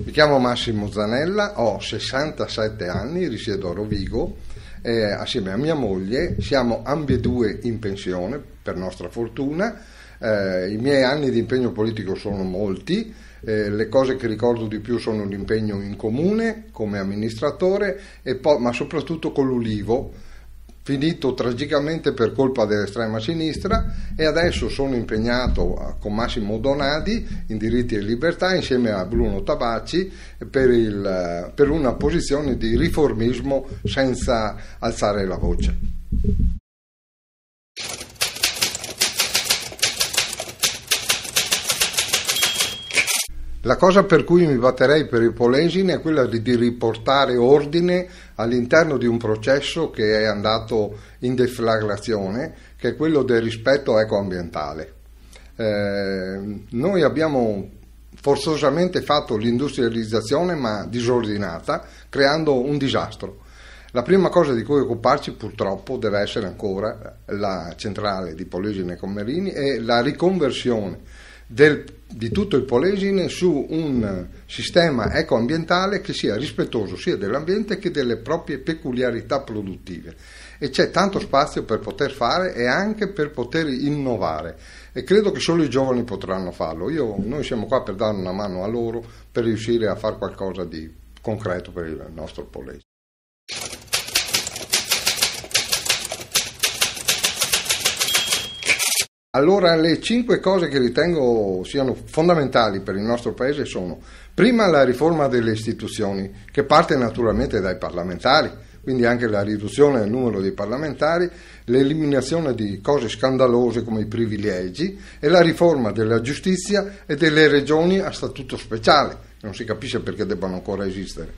Mi chiamo Massimo Zanella, ho 67 anni, risiedo a Rovigo, assieme a mia moglie, siamo ambedue in pensione, per nostra fortuna. I miei anni di impegno politico sono molti, le cose che ricordo di più sono l'impegno in comune come amministratore, ma soprattutto con l'Ulivo, finito tragicamente per colpa dell'estrema sinistra, e adesso sono impegnato con Massimo Donadi in Diritti e Libertà insieme a Bruno Tabacci per una posizione di riformismo senza alzare la voce. La cosa per cui mi batterei per il Polesine è quella di riportare ordine all'interno di un processo che è andato in deflagrazione, che è quello del rispetto ecoambientale. Noi abbiamo forzosamente fatto l'industrializzazione ma disordinata, creando un disastro. La prima cosa di cui occuparci purtroppo deve essere ancora la centrale di Polesine Comerini e la riconversione di tutto il Polesine su un sistema ecoambientale che sia rispettoso sia dell'ambiente che delle proprie peculiarità produttive, e c'è tanto spazio per poter fare e anche per poter innovare, e credo che solo i giovani potranno farlo. Noi siamo qua per dare una mano a loro per riuscire a fare qualcosa di concreto per il nostro Polesine. Allora, le 5 cose che ritengo siano fondamentali per il nostro Paese sono: prima, la riforma delle istituzioni, che parte naturalmente dai parlamentari, quindi anche la riduzione del numero dei parlamentari, l'eliminazione di cose scandalose come i privilegi e la riforma della giustizia e delle regioni a statuto speciale, non si capisce perché debbano ancora esistere.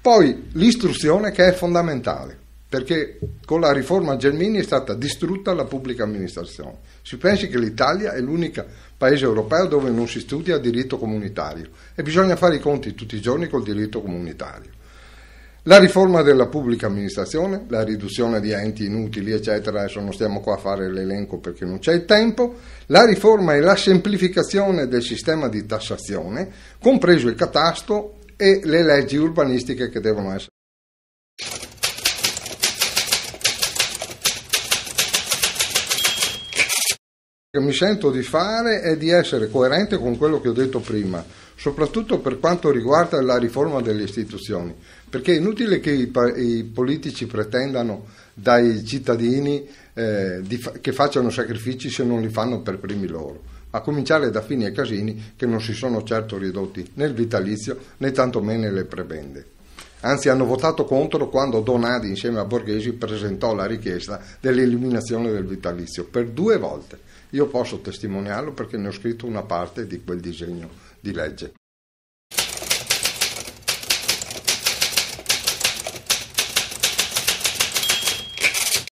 Poi l'istruzione, che è fondamentale, perché con la riforma Gelmini è stata distrutta la pubblica amministrazione. Si pensi che l'Italia è l'unico paese europeo dove non si studia diritto comunitario e bisogna fare i conti tutti i giorni col diritto comunitario. La riforma della pubblica amministrazione, la riduzione di enti inutili, eccetera, adesso non stiamo qua a fare l'elenco perché non c'è il tempo. La riforma e la semplificazione del sistema di tassazione, compreso il catasto e le leggi urbanistiche che devono essere. Che mi sento di fare è di essere coerente con quello che ho detto prima, soprattutto per quanto riguarda la riforma delle istituzioni, perché è inutile che i politici pretendano dai cittadini che facciano sacrifici se non li fanno per primi loro, a cominciare da Fini e Casini, che non si sono certo ridotti nel vitalizio né tantomeno nelle prebende. Anzi, hanno votato contro quando Donadi insieme a Borghesi presentò la richiesta dell'eliminazione del vitalizio per 2 volte. Io posso testimoniarlo perché ne ho scritto una parte di quel disegno di legge.